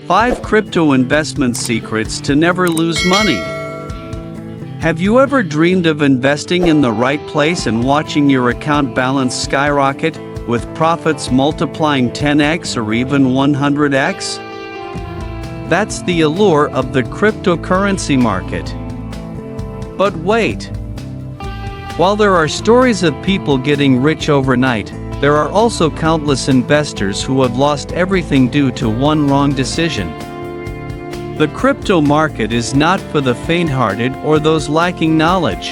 5 Crypto Investment Secrets to Never Lose Money. Have you ever dreamed of investing in the right place and watching your account balance skyrocket, with profits multiplying 10x or even 100x? That's the allure of the cryptocurrency market. But wait. While there are stories of people getting rich overnight, there are also countless investors who have lost everything due to one wrong decision. The crypto market is not for the faint-hearted or those lacking knowledge.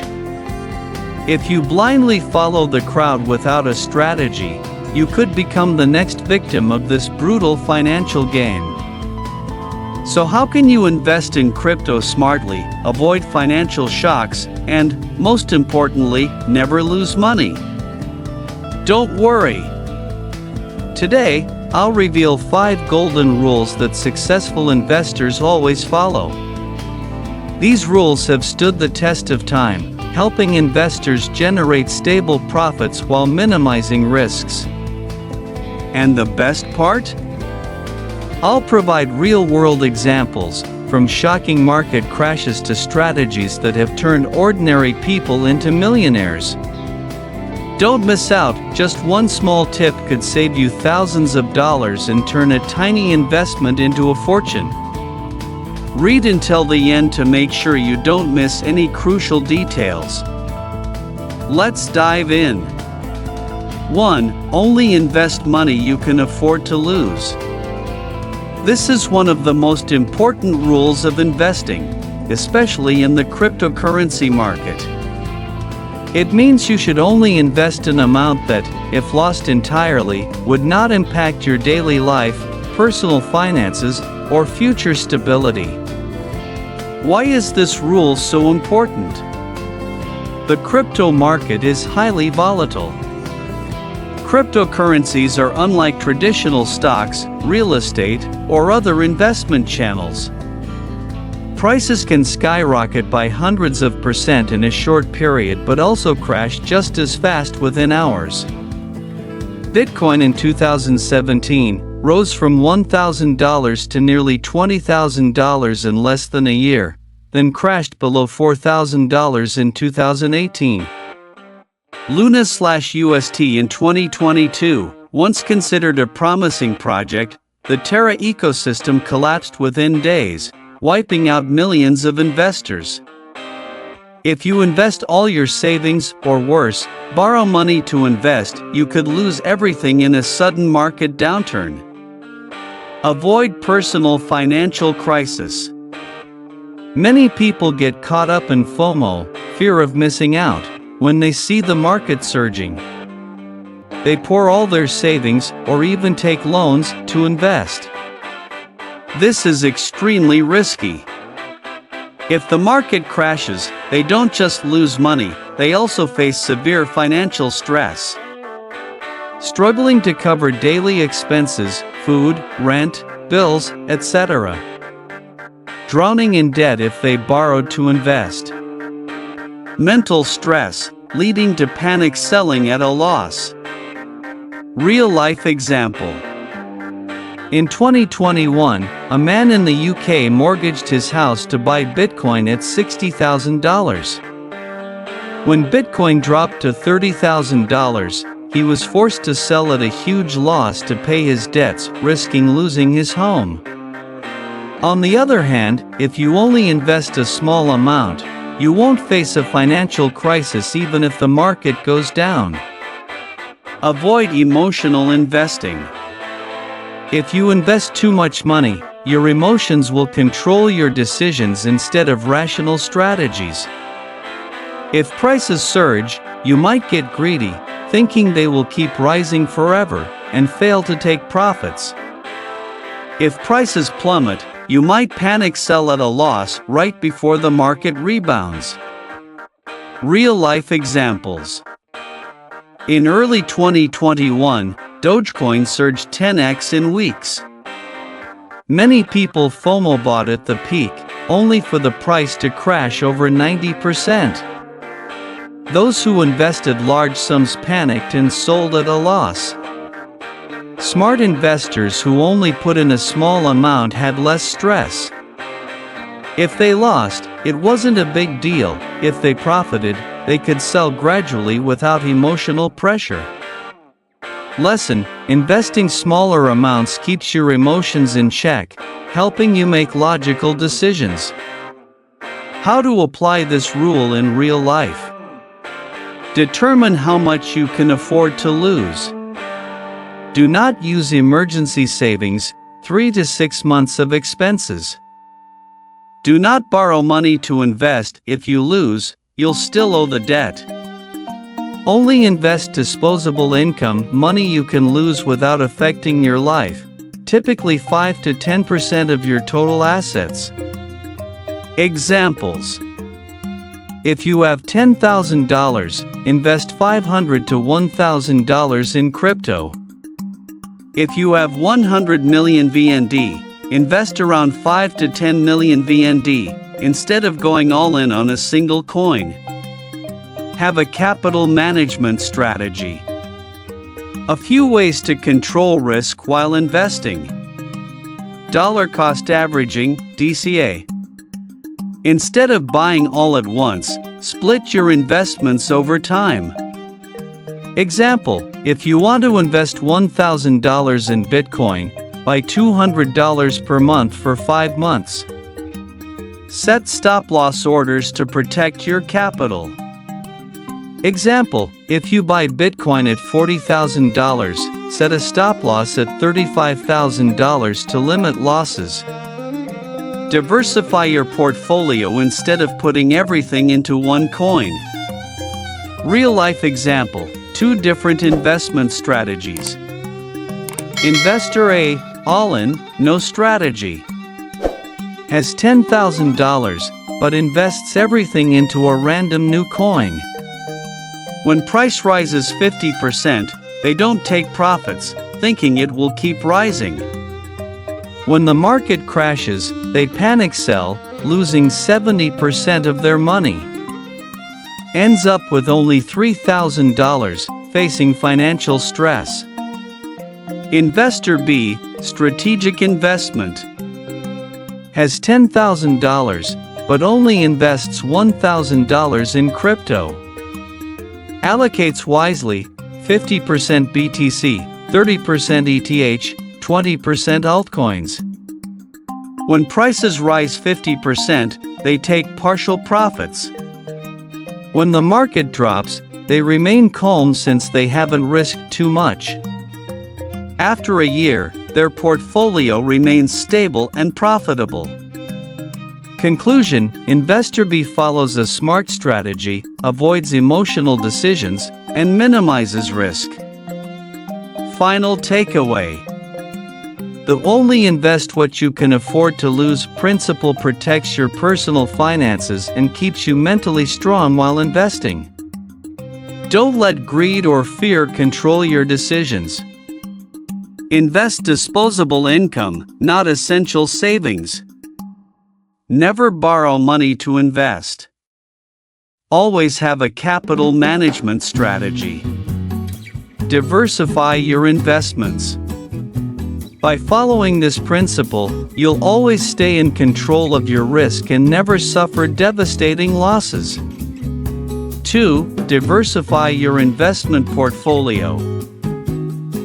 If you blindly follow the crowd without a strategy, you could become the next victim of this brutal financial game. So how can you invest in crypto smartly, avoid financial shocks, and, most importantly, never lose money? Don't worry. Today, I'll reveal 5 golden rules that successful investors always follow. These rules have stood the test of time, helping investors generate stable profits while minimizing risks. And the best part? I'll provide real-world examples, from shocking market crashes to strategies that have turned ordinary people into millionaires. Don't miss out, just one small tip could save you thousands of dollars and turn a tiny investment into a fortune. Read until the end to make sure you don't miss any crucial details. Let's dive in. 1. Only invest money you can afford to lose. This is one of the most important rules of investing, especially in the cryptocurrency market. It means you should only invest an amount that, if lost entirely, would not impact your daily life, personal finances, or future stability. Why is this rule so important? The crypto market is highly volatile. Cryptocurrencies are unlike traditional stocks, real estate, or other investment channels. Prices can skyrocket by hundreds of percent in a short period but also crash just as fast within hours. Bitcoin in 2017 rose from $1,000 to nearly $20,000 in less than a year, then crashed below $4,000 in 2018. Luna/UST in 2022, once considered a promising project, the Terra ecosystem collapsed within days, wiping out millions of investors. If you invest all your savings, or worse, borrow money to invest, you could lose everything in a sudden market downturn. Avoid personal financial crisis. Many people get caught up in FOMO, fear of missing out, when they see the market surging. They pour all their savings, or even take loans, to invest. This is extremely risky. If the market crashes, they don't just lose money, they also face severe financial stress. Struggling to cover daily expenses, food, rent, bills, etc. Drowning in debt if they borrowed to invest. Mental stress, leading to panic selling at a loss. Real-life example. In 2021, a man in the UK mortgaged his house to buy Bitcoin at $60,000. When Bitcoin dropped to $30,000, he was forced to sell at a huge loss to pay his debts, risking losing his home. On the other hand, if you only invest a small amount, you won't face a financial crisis even if the market goes down. Avoid emotional investing. If you invest too much money, your emotions will control your decisions instead of rational strategies. If prices surge, you might get greedy, thinking they will keep rising forever, and fail to take profits. If prices plummet, you might panic sell at a loss right before the market rebounds. Real-life examples. In early 2021, Dogecoin surged 10x in weeks. Many people FOMO bought at the peak, only for the price to crash over 90%. Those who invested large sums panicked and sold at a loss. Smart investors who only put in a small amount had less stress. If they lost, it wasn't a big deal. If they profited, they could sell gradually without emotional pressure. Lesson: investing smaller amounts keeps your emotions in check, helping you make logical decisions. How to apply this rule in real life? Determine how much you can afford to lose. Do not use emergency savings, 3 to 6 months of expenses. Do not borrow money to invest. If you lose, you'll still owe the debt. Only invest disposable income, money you can lose without affecting your life, typically 5 to 10% of your total assets. Examples: if you have $10,000, invest $500 to $1,000 in crypto. If you have 100 million VND, invest around 5 to 10 million VND, instead of going all in on a single coin. Have a capital management strategy. A few ways to control risk while investing. Dollar cost averaging, DCA. Instead of buying all at once, split your investments over time. Example: if you want to invest $1,000 in Bitcoin, buy $200 per month for 5 months. Set stop-loss orders to protect your capital. Example: if you buy Bitcoin at $40,000, set a stop-loss at $35,000 to limit losses. Diversify your portfolio instead of putting everything into one coin. Real-life example: 2 different investment strategies. Investor A, all-in, no strategy. Has $10,000, but invests everything into a random new coin. When price rises 50%, they don't take profits, thinking it will keep rising. When the market crashes, they panic sell, losing 70% of their money. Ends up with only $3,000, facing financial stress. Investor B, strategic investment. Has $10,000, but only invests $1,000 in crypto. Allocates wisely, 50% BTC, 30% ETH, 20% altcoins. When prices rise 50%, they take partial profits. When the market drops, they remain calm since they haven't risked too much. After a year, their portfolio remains stable and profitable. Conclusion: Investor B follows a smart strategy, avoids emotional decisions, and minimizes risk. Final takeaway: the only invest what you can afford to lose principle protects your personal finances and keeps you mentally strong while investing. Don't let greed or fear control your decisions. Invest disposable income, not essential savings. Never borrow money to invest. Always have a capital management strategy. Diversify your investments. By following this principle, you'll always stay in control of your risk and never suffer devastating losses. 2. Diversify your investment portfolio.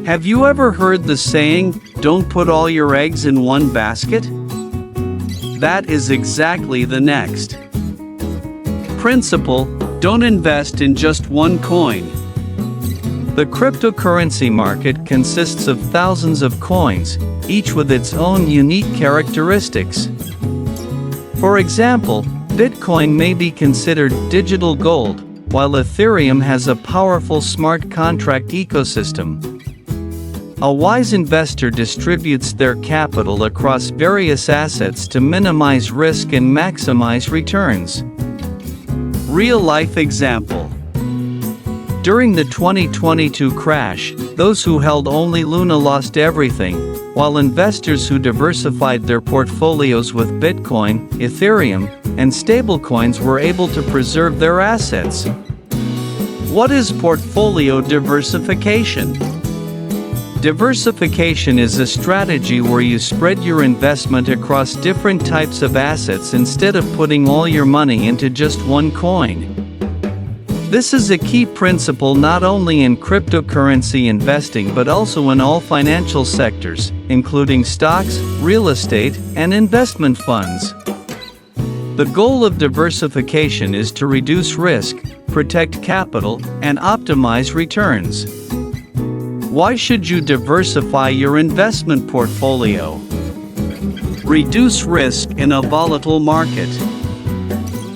Have you ever heard the saying, "Don't put all your eggs in one basket"? That is exactly the next principle: don't invest in just one coin. The cryptocurrency market consists of thousands of coins, each with its own unique characteristics. For example, Bitcoin may be considered digital gold, while Ethereum has a powerful smart contract ecosystem. A wise investor distributes their capital across various assets to minimize risk and maximize returns. Real-life example: during the 2022 crash, those who held only Luna lost everything, while investors who diversified their portfolios with Bitcoin, Ethereum, and stablecoins were able to preserve their assets. What is portfolio diversification? Diversification is a strategy where you spread your investment across different types of assets instead of putting all your money into just one coin. This is a key principle not only in cryptocurrency investing but also in all financial sectors, including stocks, real estate, and investment funds. The goal of diversification is to reduce risk, protect capital, and optimize returns. Why should you diversify your investment portfolio? Reduce risk in a volatile market.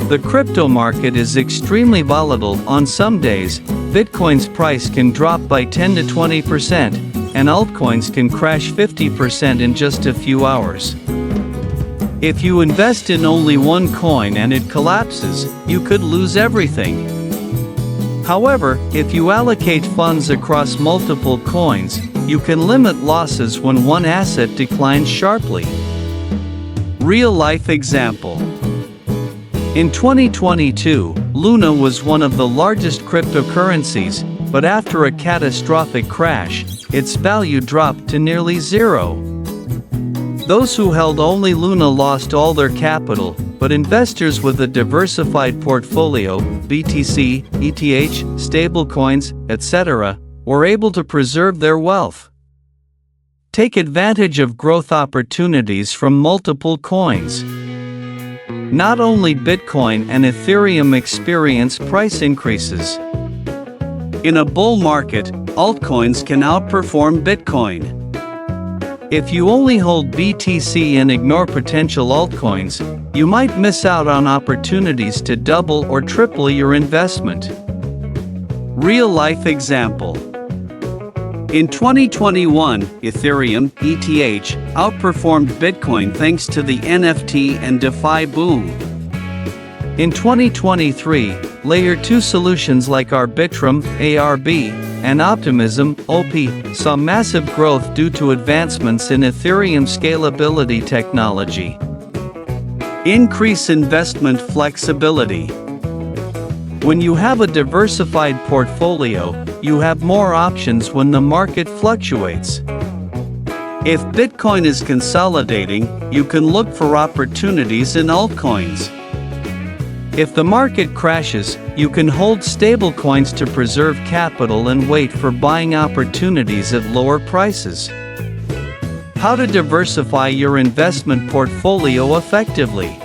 The crypto market is extremely volatile. On some days, Bitcoin's price can drop by 10 to 20%, and altcoins can crash 50% in just a few hours. If you invest in only one coin and it collapses, you could lose everything. However, if you allocate funds across multiple coins, you can limit losses when one asset declines sharply. Real-life example. In 2022, Luna was one of the largest cryptocurrencies, but after a catastrophic crash, its value dropped to nearly zero. Those who held only Luna lost all their capital, but investors with a diversified portfolio, BTC, ETH, stablecoins, etc., were able to preserve their wealth. Take advantage of growth opportunities from multiple coins. Not only Bitcoin and Ethereum experience price increases. In a bull market, altcoins can outperform Bitcoin. If you only hold BTC and ignore potential altcoins, you might miss out on opportunities to double or triple your investment. Real-life example. In 2021, Ethereum, ETH, outperformed Bitcoin thanks to the NFT and DeFi boom. In 2023, Layer 2 solutions like Arbitrum, ARB, and Optimism, OP, saw massive growth due to advancements in Ethereum scalability technology. Increase investment flexibility. When you have a diversified portfolio, you have more options when the market fluctuates. If Bitcoin is consolidating, you can look for opportunities in altcoins. If the market crashes, you can hold stablecoins to preserve capital and wait for buying opportunities at lower prices. How to diversify your investment portfolio effectively.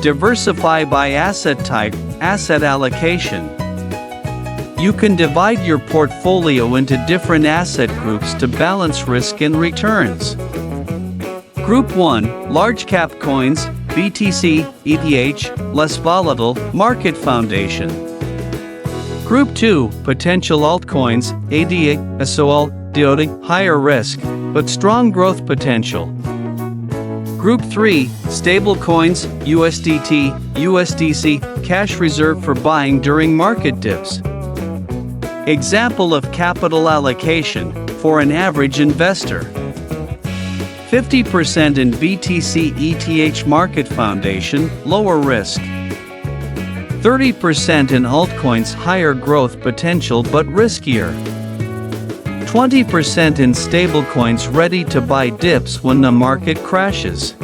Diversify by asset type, asset allocation. You can divide your portfolio into different asset groups to balance risk and returns. Group 1, large cap coins, BTC, ETH, less volatile, market foundation. Group 2, potential altcoins, ADA, SOL, DOD, higher risk, but strong growth potential. Group 3, stablecoins, USDT, USDC, cash reserve for buying during market dips. Example of capital allocation for an average investor. 50% in BTC ETH market foundation, lower risk. 30% in altcoins, higher growth potential but riskier. 20% in stablecoins ready to buy dips when the market crashes.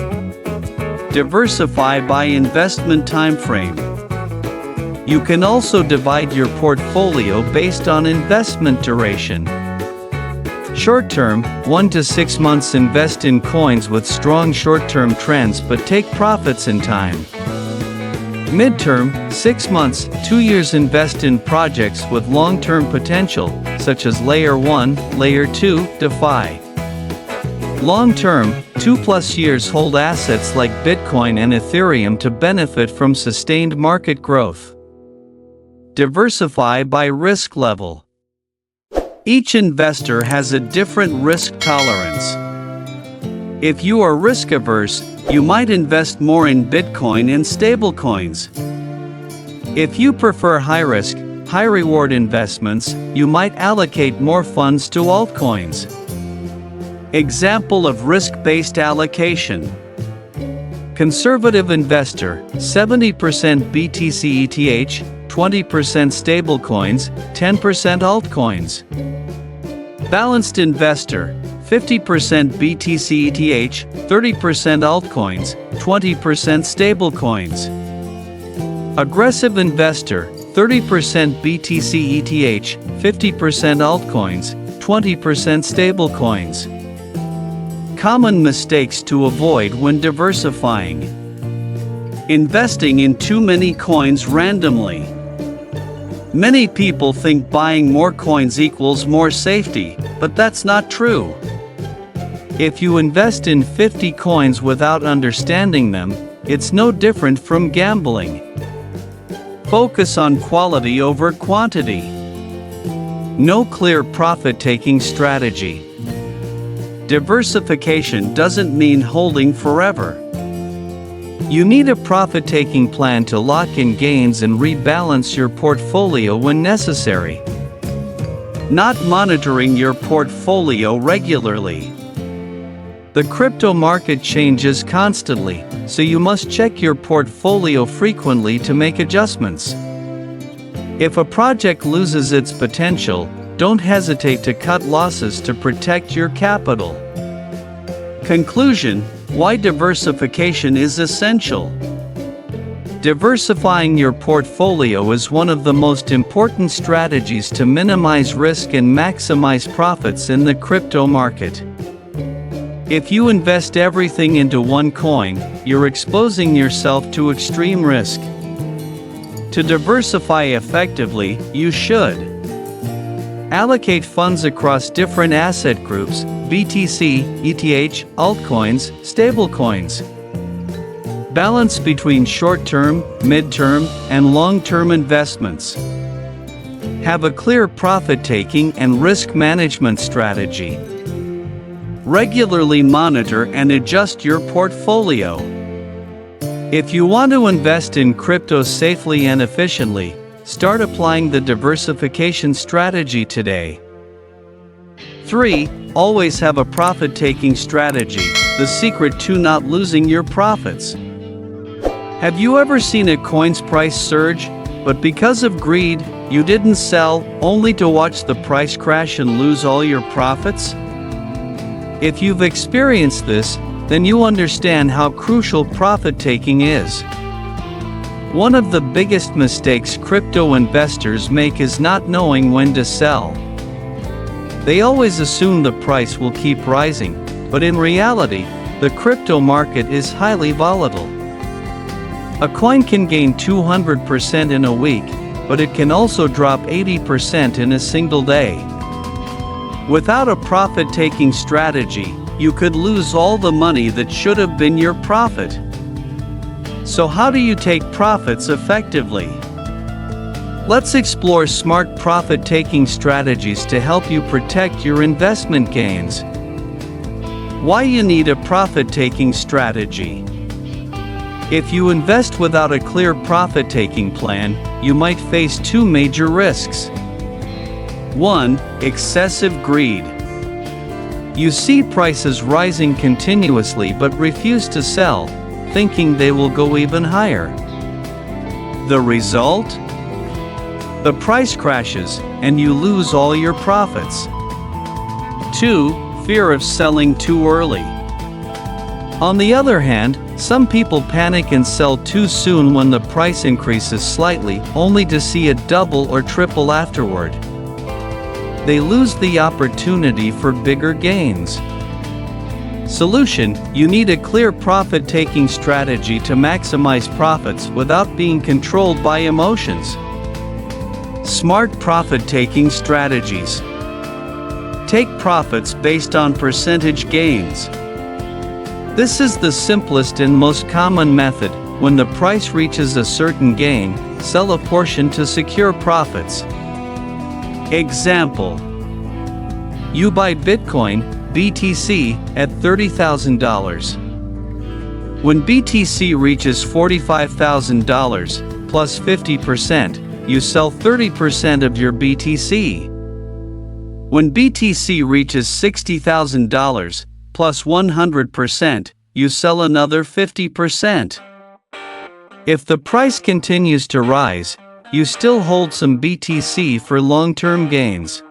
Diversify by investment timeframe. You can also divide your portfolio based on investment duration. Short-term, 1 to 6 months invest in coins with strong short-term trends but take profits in time. Mid-term, 6 months, 2 years invest in projects with long-term potential, such as Layer 1, Layer 2, DeFi. Long-term, 2+ years hold assets like Bitcoin and Ethereum to benefit from sustained market growth. Diversify by risk level. Each investor has a different risk tolerance. If you are risk-averse, you might invest more in Bitcoin and stablecoins. If you prefer high-risk, high-reward investments, you might allocate more funds to altcoins. Example of risk-based allocation. Conservative investor, 70% BTC ETH, 20% stablecoins, 10% altcoins. Balanced investor, 50% BTC ETH, 30% altcoins, 20% stablecoins. Aggressive investor, 30% BTC ETH, 50% altcoins, 20% stablecoins. Common mistakes to avoid when diversifying. Investing in too many coins randomly. Many people think buying more coins equals more safety, but that's not true. If you invest in 50 coins without understanding them, it's no different from gambling. Focus on quality over quantity. No clear profit-taking strategy. Diversification doesn't mean holding forever. You need a profit-taking plan to lock in gains and rebalance your portfolio when necessary. Not monitoring your portfolio regularly. The crypto market changes constantly, so you must check your portfolio frequently to make adjustments. If a project loses its potential, don't hesitate to cut losses to protect your capital. Conclusion: why diversification is essential. Diversifying your portfolio is one of the most important strategies to minimize risk and maximize profits in the crypto market. If you invest everything into one coin, you're exposing yourself to extreme risk. To diversify effectively, you should allocate funds across different asset groups: BTC, ETH, altcoins, stablecoins. Balance between short-term, mid-term, and long-term investments. Have a clear profit-taking and risk management strategy. Regularly monitor and adjust your portfolio. If you want to invest in crypto safely and efficiently, start applying the diversification strategy today. 3. Always have a profit-taking strategy, the secret to not losing your profits. Have you ever seen a coin's price surge, but because of greed, you didn't sell, only to watch the price crash and lose all your profits? If you've experienced this, then you understand how crucial profit-taking is. One of the biggest mistakes crypto investors make is not knowing when to sell. They always assume the price will keep rising, but in reality, the crypto market is highly volatile. A coin can gain 200% in a week, but it can also drop 80% in a single day. Without a profit-taking strategy, you could lose all the money that should have been your profit. So how do you take profits effectively? Let's explore smart profit-taking strategies to help you protect your investment gains. Why you need a profit-taking strategy. If you invest without a clear profit-taking plan, you might face two major risks. 1. Excessive greed. You see prices rising continuously but refuse to sell, thinking they will go even higher. The result? The price crashes, and you lose all your profits. 2. Fear of selling too early. On the other hand, some people panic and sell too soon when the price increases slightly, only to see it double or triple afterward. They lose the opportunity for bigger gains. Solution: you need a clear profit-taking strategy to maximize profits without being controlled by emotions. Smart profit-taking strategies. Take profits based on percentage gains. This is the simplest and most common method. When the price reaches a certain gain, sell a portion to secure profits. Example: you buy Bitcoin, BTC, at $30,000. When BTC reaches $45,000, plus 50%, you sell 30% of your BTC. When BTC reaches $60,000, plus 100%, you sell another 50%. If the price continues to rise, you still hold some BTC for long-term gains.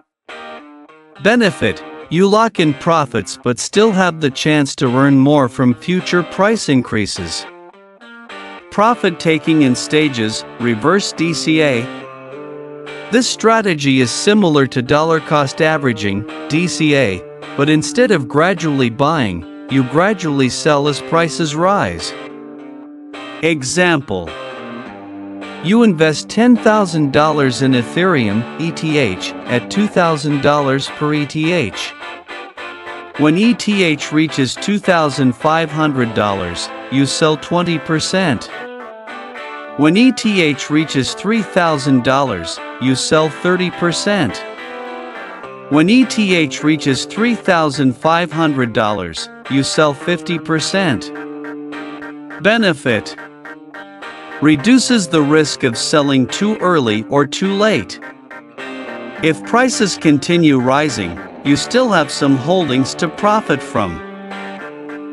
Benefit: you lock in profits but still have the chance to earn more from future price increases. Profit taking in stages, reverse DCA. This strategy is similar to dollar cost averaging, DCA, but instead of gradually buying, you gradually sell as prices rise. Example: you invest $10,000 in Ethereum, ETH, at $2,000 per ETH. When ETH reaches $2,500, you sell 20%. When ETH reaches $3,000, you sell 30%. When ETH reaches $3,500, you sell 50%. Benefit: reduces the risk of selling too early or too late. If prices continue rising, you still have some holdings to profit from.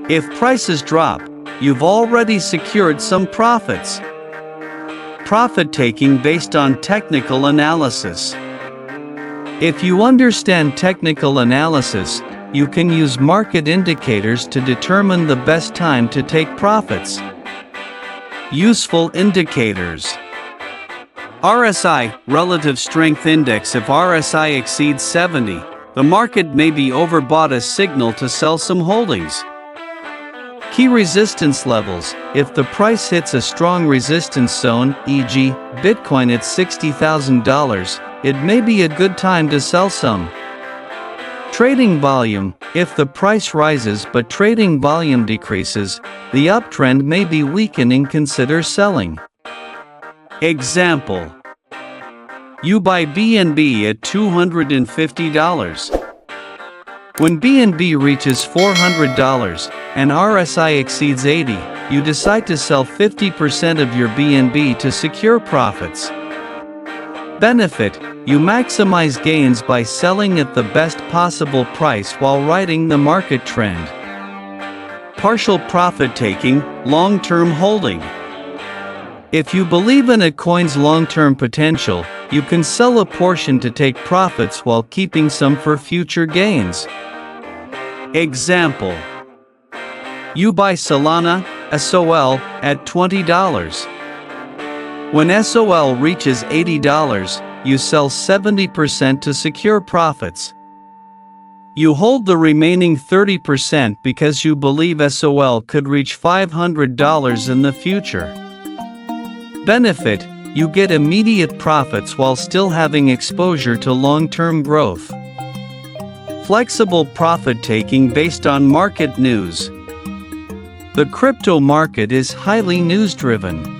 If prices drop, you've already secured some profits. Profit taking based on technical analysis. If you understand technical analysis, you can use market indicators to determine the best time to take profits. Useful indicators: RSI, Relative Strength Index. If RSI exceeds 70, the market may be overbought, a signal to sell some holdings. Key resistance levels: if the price hits a strong resistance zone, e.g., Bitcoin at $60,000, it may be a good time to sell some. Trading volume: if the price rises but trading volume decreases, the uptrend may be weakening, consider selling. Example: you buy BNB at $250. When BNB reaches $400 and RSI exceeds 80, you decide to sell 50% of your BNB to secure profits. Benefit: you maximize gains by selling at the best possible price while riding the market trend. Partial profit taking, long-term holding. If you believe in a coin's long-term potential, you can sell a portion to take profits while keeping some for future gains. Example: you buy Solana, SOL, at $20. When SOL reaches $80, you sell 70% to secure profits. You hold the remaining 30% because you believe SOL could reach $500 in the future. Benefit: you get immediate profits while still having exposure to long-term growth. Flexible profit taking based on market news. The crypto market is highly news-driven.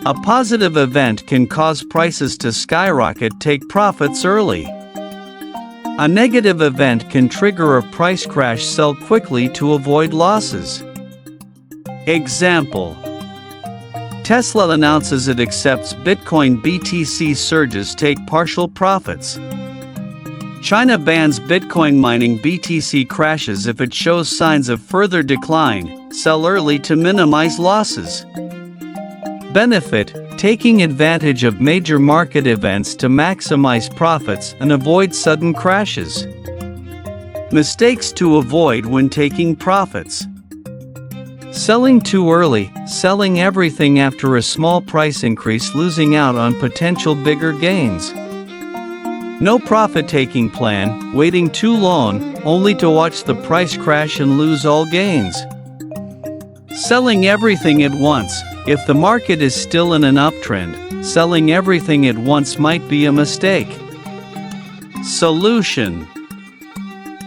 A positive event can cause prices to skyrocket, take profits early. A negative event can trigger a price crash, sell quickly to avoid losses. Example: Tesla announces it accepts Bitcoin, BTC surges, take partial profits. China bans Bitcoin mining, BTC crashes if it shows signs of further decline, sell early to minimize losses. Benefit: taking advantage of major market events to maximize profits and avoid sudden crashes. Mistakes to avoid when taking profits. Selling too early, selling everything after a small price increase, losing out on potential bigger gains. No profit-taking plan, waiting too long, only to watch the price crash and lose all gains. Selling everything at once. If the market is still in an uptrend, selling everything at once might be a mistake. Solution: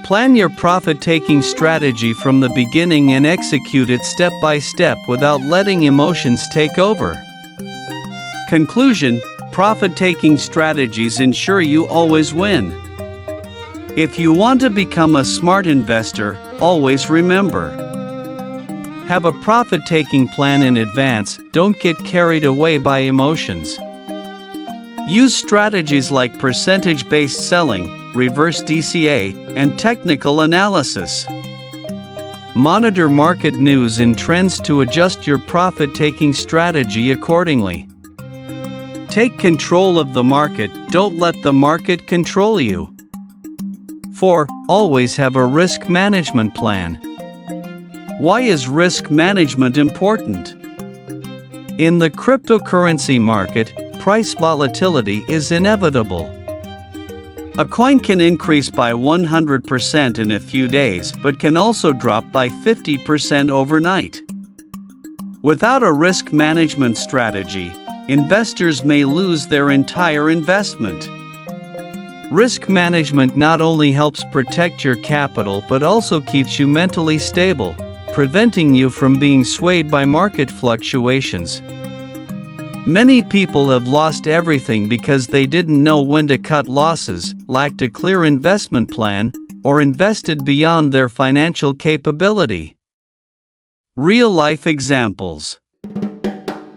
plan your profit-taking strategy from the beginning and execute it step by step without letting emotions take over. Conclusion: profit-taking strategies ensure you always win. If you want to become a smart investor, always remember: have a profit-taking plan in advance, don't get carried away by emotions. Use strategies like percentage-based selling, reverse DCA, and technical analysis. Monitor market news and trends to adjust your profit-taking strategy accordingly. Take control of the market, don't let the market control you. 4. Always have a risk management plan. Why is risk management important? In the cryptocurrency market, price volatility is inevitable. A coin can increase by 100% in a few days but can also drop by 50% overnight. Without a risk management strategy, investors may lose their entire investment. Risk management not only helps protect your capital but also keeps you mentally stable, preventing you from being swayed by market fluctuations. Many people have lost everything because they didn't know when to cut losses, lacked a clear investment plan, or invested beyond their financial capability. Real-life examples.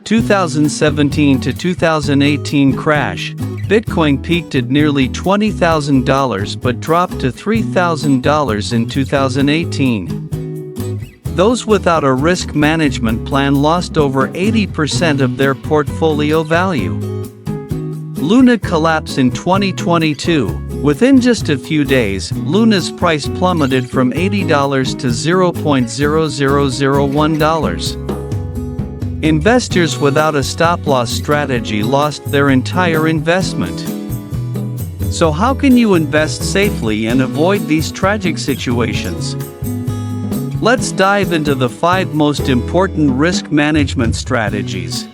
2017 to 2018 crash. Bitcoin peaked at nearly $20,000 but dropped to $3,000 in 2018. Those without a risk management plan lost over 80% of their portfolio value. Luna collapse in 2022. Within just a few days, Luna's price plummeted from $80 to $0.0001. Investors without a stop-loss strategy lost their entire investment. So how can you invest safely and avoid these tragic situations? Let's dive into the 5 most important risk management strategies.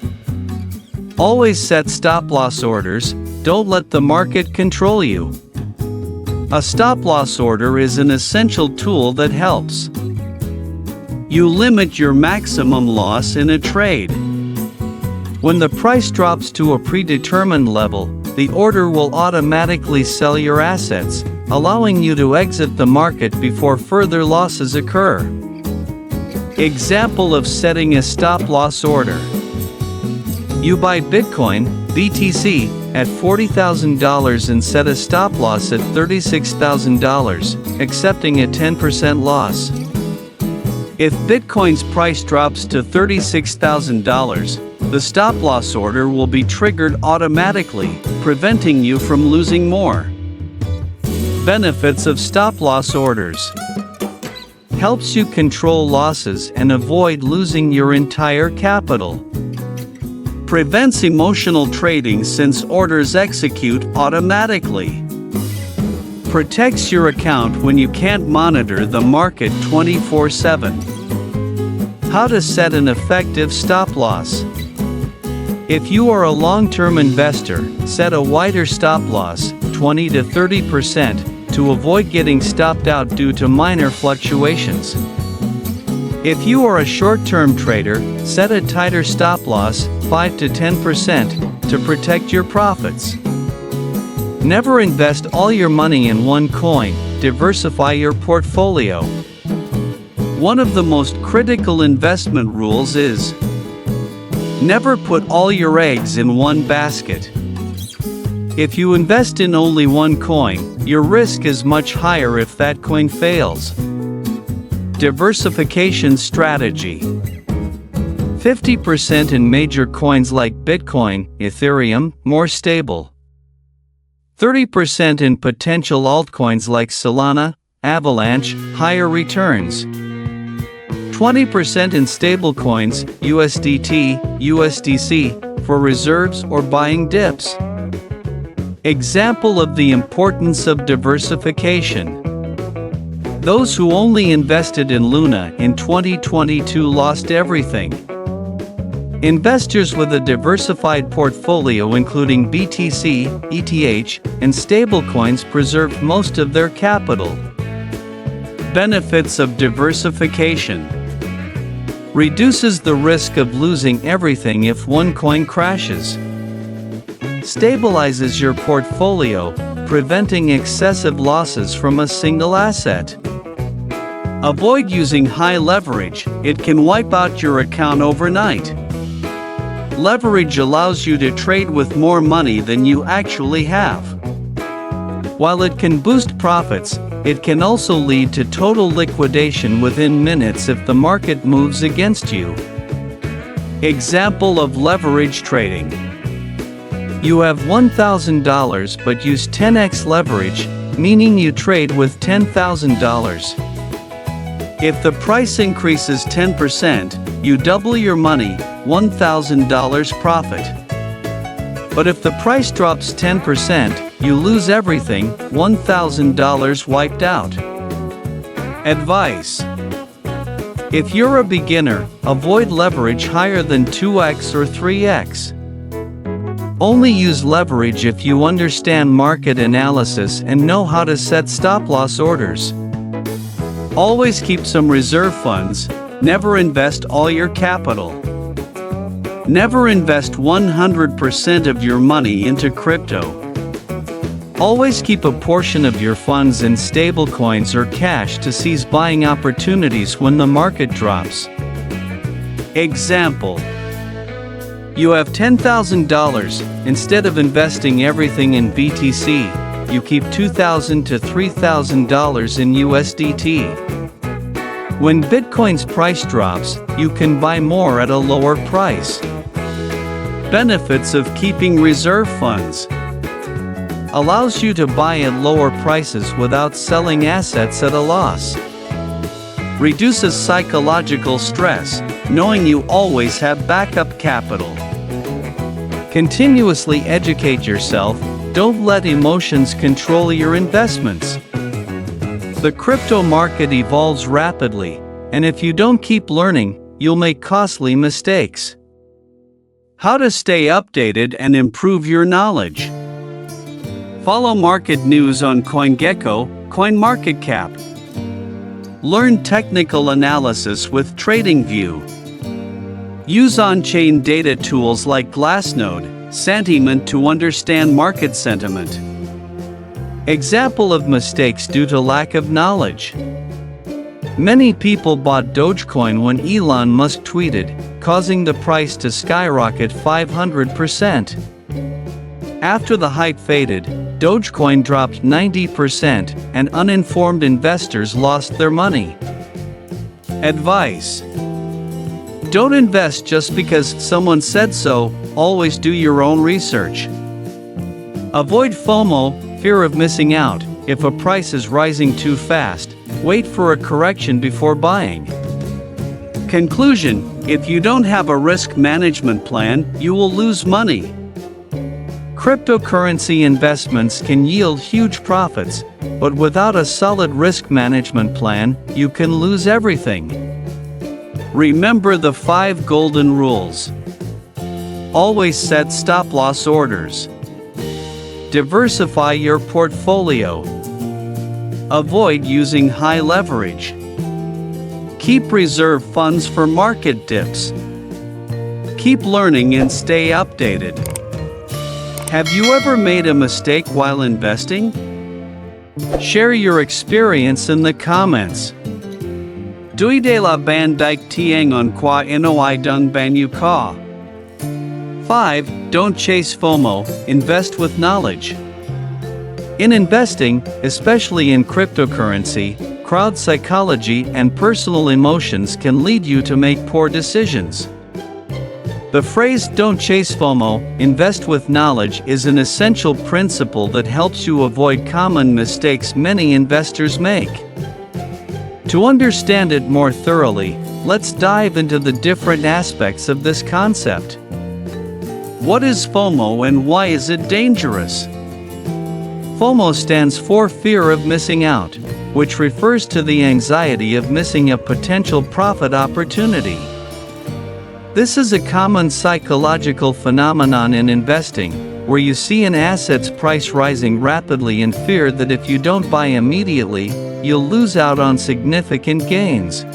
Always set stop-loss orders. Don't let the market control you. A stop-loss order is an essential tool that helps you limit your maximum loss in a trade. When the price drops to a predetermined level, the order will automatically sell your assets, allowing you to exit the market before further losses occur. Example of setting a stop-loss order. You buy Bitcoin, BTC, at $40,000 and set a stop-loss at $36,000, accepting a 10% loss. If Bitcoin's price drops to $36,000, the stop-loss order will be triggered automatically, preventing you from losing more. Benefits of stop-loss orders. Helps you control losses and avoid losing your entire capital. Prevents emotional trading since orders execute automatically. Protects your account when you can't monitor the market 24/7. How to set an effective stop-loss. If you are a long-term investor, set a wider stop-loss, 20 to 30%, to avoid getting stopped out due to minor fluctuations. If you are a short-term trader, set a tighter stop-loss, 5 to 10%, to protect your profits. Never invest all your money in one coin, diversify your portfolio. One of the most critical investment rules is never put all your eggs in one basket. If you invest in only one coin, your risk is much higher if that coin fails. Diversification strategy. 50% in major coins like Bitcoin, Ethereum, more stable. 30% in potential altcoins like Solana, Avalanche, higher returns. 20% in stablecoins, USDT, USDC, for reserves or buying dips. Example of the importance of diversification. Those who only invested in Luna in 2022 lost everything. Investors with a diversified portfolio including BTC, ETH, and stablecoins preserved most of their capital. Benefits of diversification. Reduces the risk of losing everything if one coin crashes. Stabilizes your portfolio, preventing excessive losses from a single asset. Avoid using high leverage, it can wipe out your account overnight. Leverage allows you to trade with more money than you actually have. While it can boost profits, it can also lead to total liquidation within minutes if the market moves against you. Example of leverage trading. You have $1,000 but use 10x leverage, meaning you trade with $10,000. If the price increases 10%, you double your money, $1,000 profit. But if the price drops 10%, you lose everything, $1,000 wiped out. Advice: if you're a beginner, avoid leverage higher than 2x or 3x. Only use leverage if you understand market analysis and know how to set stop-loss orders. Always keep some reserve funds. Never invest all your capital. Never invest 100% of your money into crypto. Always keep a portion of your funds in stablecoins or cash to seize buying opportunities when the market drops. Example: you have $10,000. Instead of investing everything in BTC, you keep $2,000 to $3,000 in USDT. When Bitcoin's price drops, you can buy more at a lower price. Benefits of keeping reserve funds: allows you to buy at lower prices without selling assets at a loss. Reduces psychological stress, knowing you always have backup capital. Continuously educate yourself. Don't let emotions control your investments. The crypto market evolves rapidly, and if you don't keep learning, you'll make costly mistakes. How to stay updated and improve your knowledge. Follow market news on CoinGecko, CoinMarketCap. Learn technical analysis with TradingView. Use on-chain data tools like Glassnode, Sentiment to understand market sentiment. Example of mistakes due to lack of knowledge. Many people bought Dogecoin when Elon Musk tweeted, causing the price to skyrocket 500%. After the hype faded, Dogecoin dropped 90% and uninformed investors lost their money. Advice: don't invest just because someone said so, always do your own research. Avoid FOMO, fear of missing out. If a price is rising too fast, wait for a correction before buying. Conclusion: if you don't have a risk management plan, you will lose money. Cryptocurrency investments can yield huge profits, but without a solid risk management plan, you can lose everything. Remember the 5 golden rules. Always set stop-loss orders. Diversify your portfolio. Avoid using high leverage. Keep reserve funds for market dips. Keep learning and stay updated. Have you ever made a mistake while investing? Share your experience in the comments. Dui de la ban dike tiang on qua noi dung ban yu ka. 5. Don't chase FOMO, invest with knowledge. In investing, especially in cryptocurrency, crowd psychology and personal emotions can lead you to make poor decisions. The phrase "don't chase FOMO, invest with knowledge" is an essential principle that helps you avoid common mistakes many investors make. To understand it more thoroughly, let's dive into the different aspects of this concept. What is FOMO and why is it dangerous? FOMO stands for fear of missing out, which refers to the anxiety of missing a potential profit opportunity. This is a common psychological phenomenon in investing, where you see an asset's price rising rapidly and fear that if you don't buy immediately, you'll lose out on significant gains.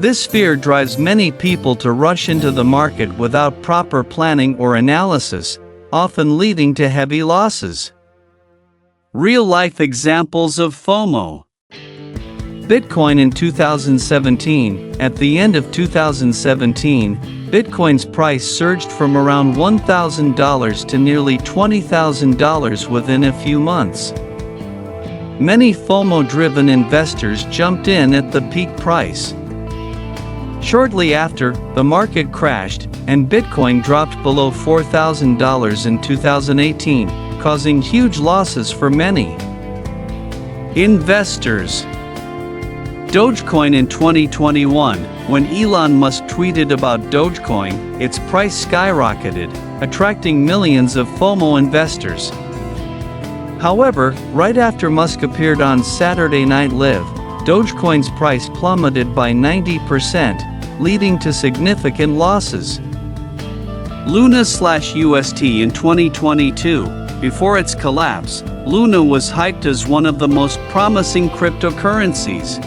This fear drives many people to rush into the market without proper planning or analysis, often leading to heavy losses. Real-life examples of FOMO. Bitcoin in 2017. At the end of 2017, Bitcoin's price surged from around $1,000 to nearly $20,000 within a few months. Many FOMO-driven investors jumped in at the peak price. Shortly after, the market crashed, and Bitcoin dropped below $4,000 in 2018, causing huge losses for many. Investors. Dogecoin in 2021. When Elon Musk tweeted about Dogecoin, its price skyrocketed, attracting millions of FOMO investors. However, right after Musk appeared on Saturday Night Live, Dogecoin's price plummeted by 90%, leading to significant losses. Luna/UST in 2022. Before its collapse, Luna was hyped as one of the most promising cryptocurrencies.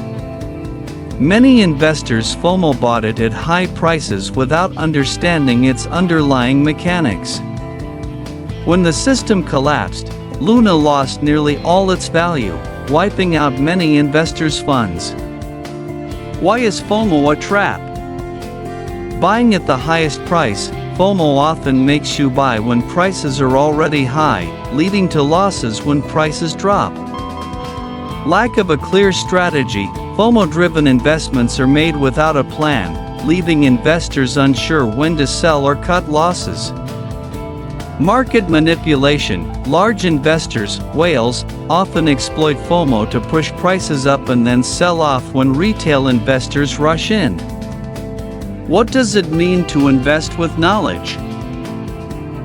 Many investors FOMO bought it at high prices without understanding its underlying mechanics. When the system collapsed, Luna lost nearly all its value, wiping out many investors' funds. Why is FOMO a trap? Buying at the highest price, FOMO often makes you buy when prices are already high, leading to losses when prices drop. Lack of a clear strategy. FOMO-driven investments are made without a plan, leaving investors unsure when to sell or cut losses. Market manipulation. Large investors, whales, often exploit FOMO to push prices up and then sell off when retail investors rush in. What does it mean to invest with knowledge?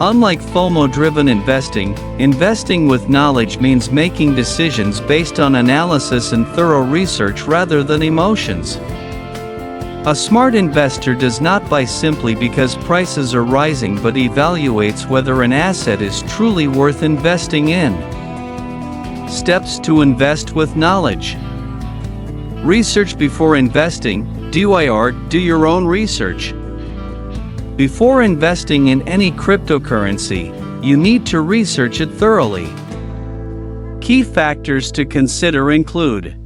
Unlike FOMO-driven investing, investing with knowledge means making decisions based on analysis and thorough research rather than emotions. A smart investor does not buy simply because prices are rising but evaluates whether an asset is truly worth investing in. Steps to invest with knowledge. Research before investing. Do your own research. Before investing in any cryptocurrency, you need to research it thoroughly. Key factors to consider include: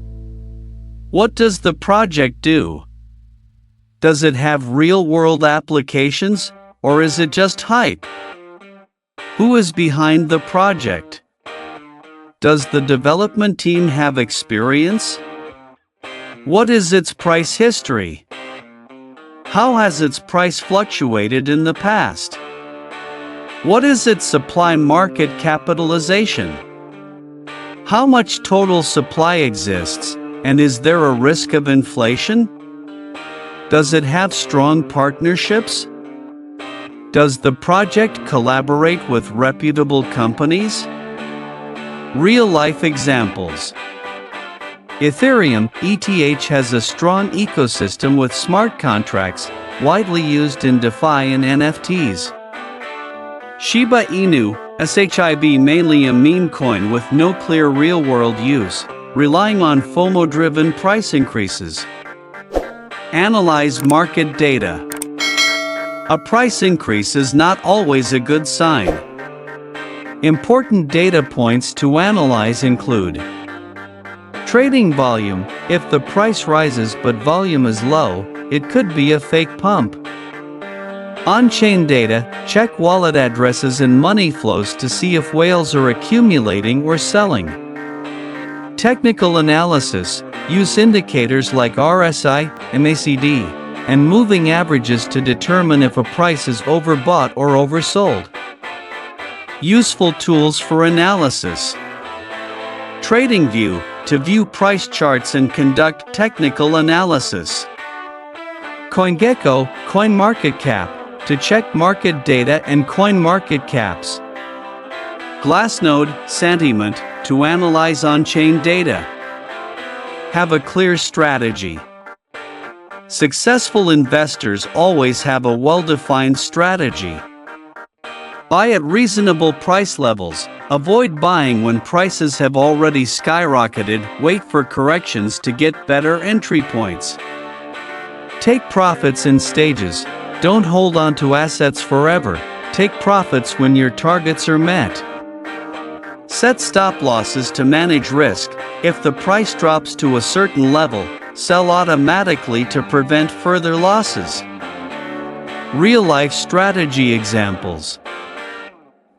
what does the project do? Does it have real-world applications, or is it just hype? Who is behind the project? Does the development team have experience? What is its price history? How has its price fluctuated in the past? What is its supply market capitalization? How much total supply exists, and is there a risk of inflation? Does it have strong partnerships? Does the project collaborate with reputable companies? Real-life examples. Ethereum, ETH has a strong ecosystem with smart contracts, widely used in DeFi and NFTs. Shiba Inu, SHIB, mainly a meme coin with no clear real-world use, relying on FOMO-driven price increases. Analyze market data. A price increase is not always a good sign. Important data points to analyze include: trading volume. If the price rises but volume is low, it could be a fake pump. On-chain data. Check wallet addresses and money flows to see if whales are accumulating or selling. Technical analysis. Use indicators like RSI, MACD, and moving averages to determine if a price is overbought or oversold. Useful tools for analysis. TradingView, to view price charts and conduct technical analysis. CoinGecko, CoinMarketCap, to check market data and coin market caps. Glassnode, Sentiment, to analyze on-chain data. Have a clear strategy. Successful investors always have a well-defined strategy. Buy at reasonable price levels. Avoid buying when prices have already skyrocketed. Wait for corrections to get better entry points. Take profits in stages. Don't hold on to assets forever. Take profits when your targets are met. Set stop losses to manage risk. If the price drops to a certain level, sell automatically to prevent further losses. Real-life strategy examples.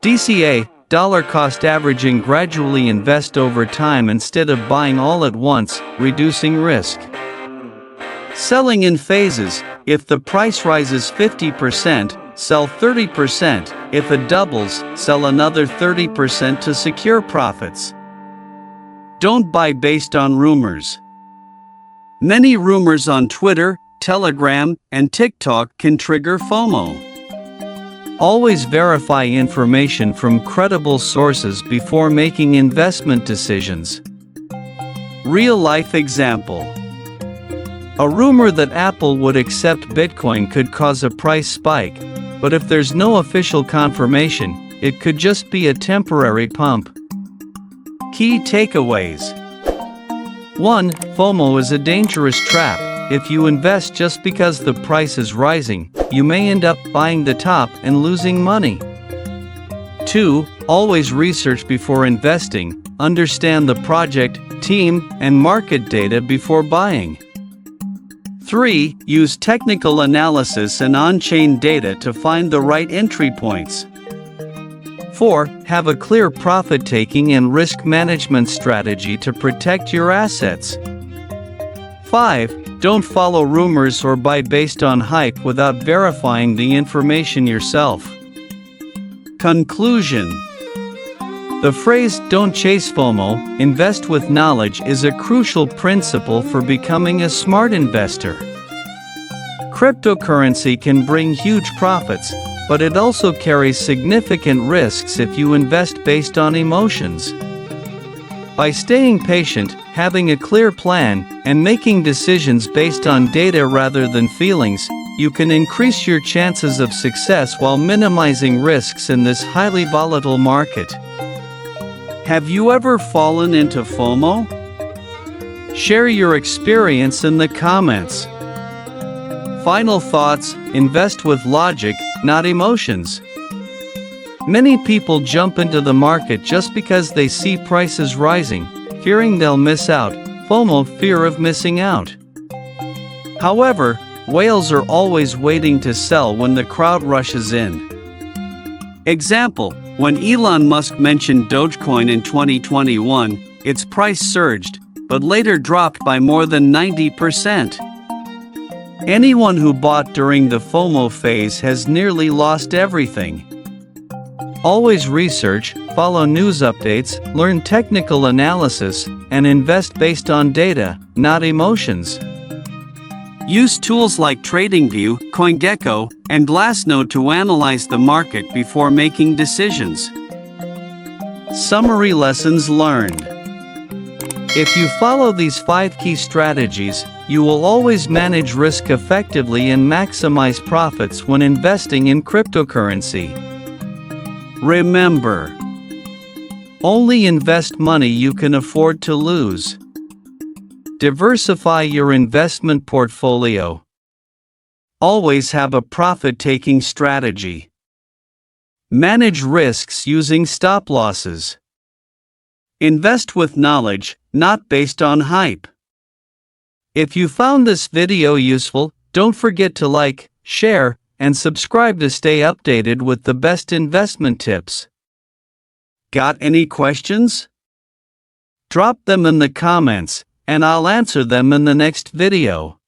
DCA, dollar cost averaging. Gradually invest over time instead of buying all at once, reducing risk. Selling in phases. If the price rises 50%, sell 30%. If it doubles, sell another 30% to secure profits. Don't buy based on rumors. Many rumors on Twitter, Telegram, and TikTok can trigger FOMO. Always verify information from credible sources before making investment decisions. Real-life example. A rumor that Apple would accept Bitcoin could cause a price spike, but if there's no official confirmation, it could just be a temporary pump. Key takeaways. 1. FOMO is a dangerous trap. If you invest just because the price is rising, you may end up buying the top and losing money. 2. Always research before investing, understand the project, team, and market data before buying. 3. Use technical analysis and on-chain data to find the right entry points. 4. Have a clear profit-taking and risk management strategy to protect your assets. 5. Don't follow rumors or buy based on hype without verifying the information yourself. Conclusion. The phrase, "Don't chase FOMO, invest with knowledge," is a crucial principle for becoming a smart investor. Cryptocurrency can bring huge profits, but it also carries significant risks if you invest based on emotions. By staying patient, having a clear plan, and making decisions based on data rather than feelings, you can increase your chances of success while minimizing risks in this highly volatile market. Have you ever fallen into FOMO? Share your experience in the comments. Final thoughts: invest with logic, not emotions. Many people jump into the market just because they see prices rising, fearing they'll miss out, FOMO, fear of missing out. However, whales are always waiting to sell when the crowd rushes in. Example: when Elon Musk mentioned Dogecoin in 2021, its price surged, but later dropped by more than 90%. Anyone who bought during the FOMO phase has nearly lost everything. Always research, follow news updates, learn technical analysis, and invest based on data, not emotions. Use tools like TradingView, CoinGecko, and Glassnode to analyze the market before making decisions. Summary lessons learned. If you follow these 5 key strategies, you will always manage risk effectively and maximize profits when investing in cryptocurrency. Remember, only invest money you can afford to lose. Diversify your investment portfolio. Always have a profit-taking strategy. Manage risks using stop losses. Invest with knowledge, not based on hype. If you found this video useful, don't forget to like, share, and subscribe to stay updated with the best investment tips. Got any questions? Drop them in the comments, and I'll answer them in the next video.